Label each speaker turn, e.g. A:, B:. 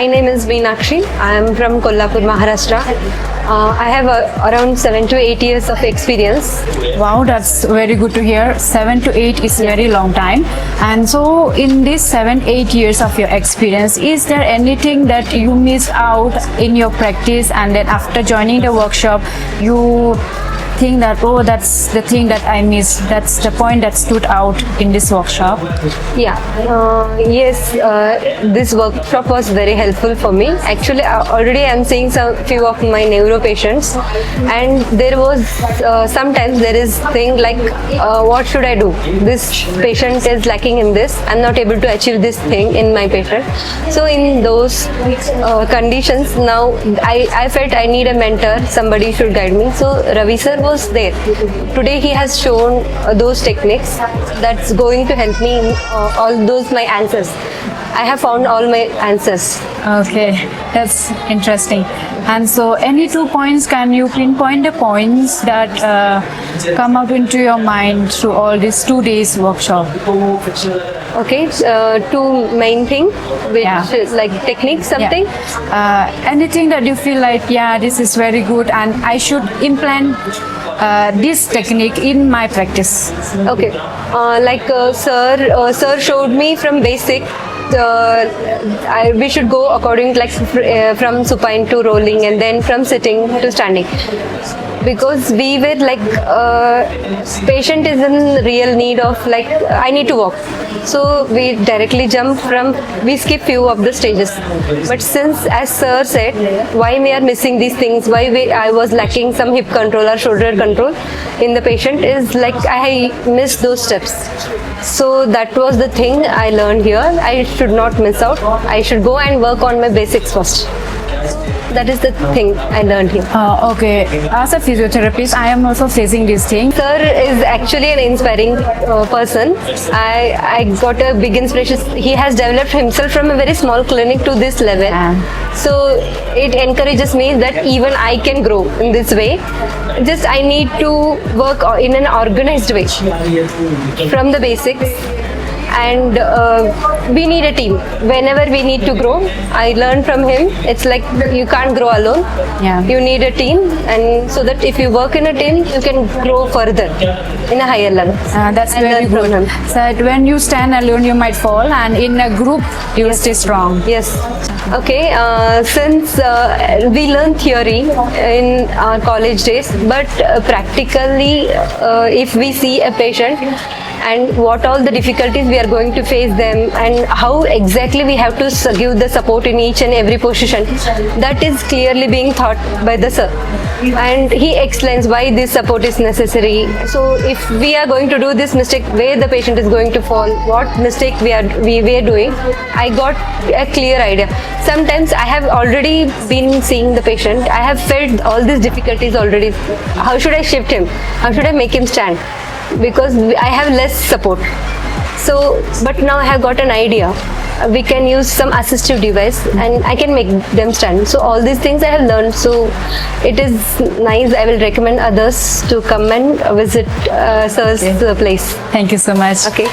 A: My name is Meenakshi. I am from Kolhapur, Maharashtra. I have around 7 to 8 years of experience.
B: Wow, that's very good to hear. 7 to 8 is very long time. And so in these 7-8 years of your experience, is there anything that you miss out in your practice, and then after joining the workshop, you think that, oh, that's the thing that I missed, that's the point that stood out in this workshop?
A: Yes, this workshop was very helpful for me. Actually, already I'm seeing some few of my neuro patients, and there was sometimes there is thing like what should I do? This patient is lacking in this. I'm not able to achieve this thing in my patient. So in those conditions, now I felt I need a mentor. Somebody should guide me. So Ravi sir was there. Today he has shown those techniques that's going to help me in all those my answers. I have found all my answers.
B: Okay, that's interesting. And so any 2 points, can you pinpoint the points that come out into your mind through all these 2 days workshop?
A: Okay, two main thing, which is like technique, something.
B: Anything that you feel like, yeah, this is very good and I should implant this technique in my practice.
A: Okay, sir showed me from basic. We should go according like from supine to rolling, and then from sitting to standing, because we were like patient is in real need of like I need to walk, so we directly we skip few of the stages. But since, as sir said, why we are missing these things, I was lacking some hip control or shoulder control in the patient, is like I missed those steps. So that was the thing I learned here. I should not miss out. I should go and work on my basics first. That is the thing I learned here.
B: Okay, as a physiotherapist, I am also facing this thing.
A: Sir is actually an inspiring person. I got a big inspiration. He has developed himself from a very small clinic to this level. So it encourages me that even I can grow in this way. Just I need to work in an organized way from the basics. And we need a team. Whenever we need to grow, I learned from him, it's like you can't grow alone. You need a team, and so that if you work in a team, you can grow further in a higher level.
B: That's very good. So when you stand alone, you might fall, and in a group, you will stay strong.
A: Yes. Okay, since we learn theory in our college days, but practically if we see a patient and what all the difficulties we are going to face them, and how exactly we have to give the support in each and every position, that is clearly being taught by the sir, and he explains why this support is necessary. So if we are going to do this mistake, where the patient is going to fall, what mistake we are doing, I got a clear idea. Sometimes I have already been seeing the patient, I have felt all these difficulties already. How should I shift him? How should I make him stand? Because I have less support. So, but now I have got an idea. We can use some assistive device and I can make them stand. So all these things I have learned. So it is nice. I will recommend others to come and visit sir's place.
B: Thank you so much.
A: Okay.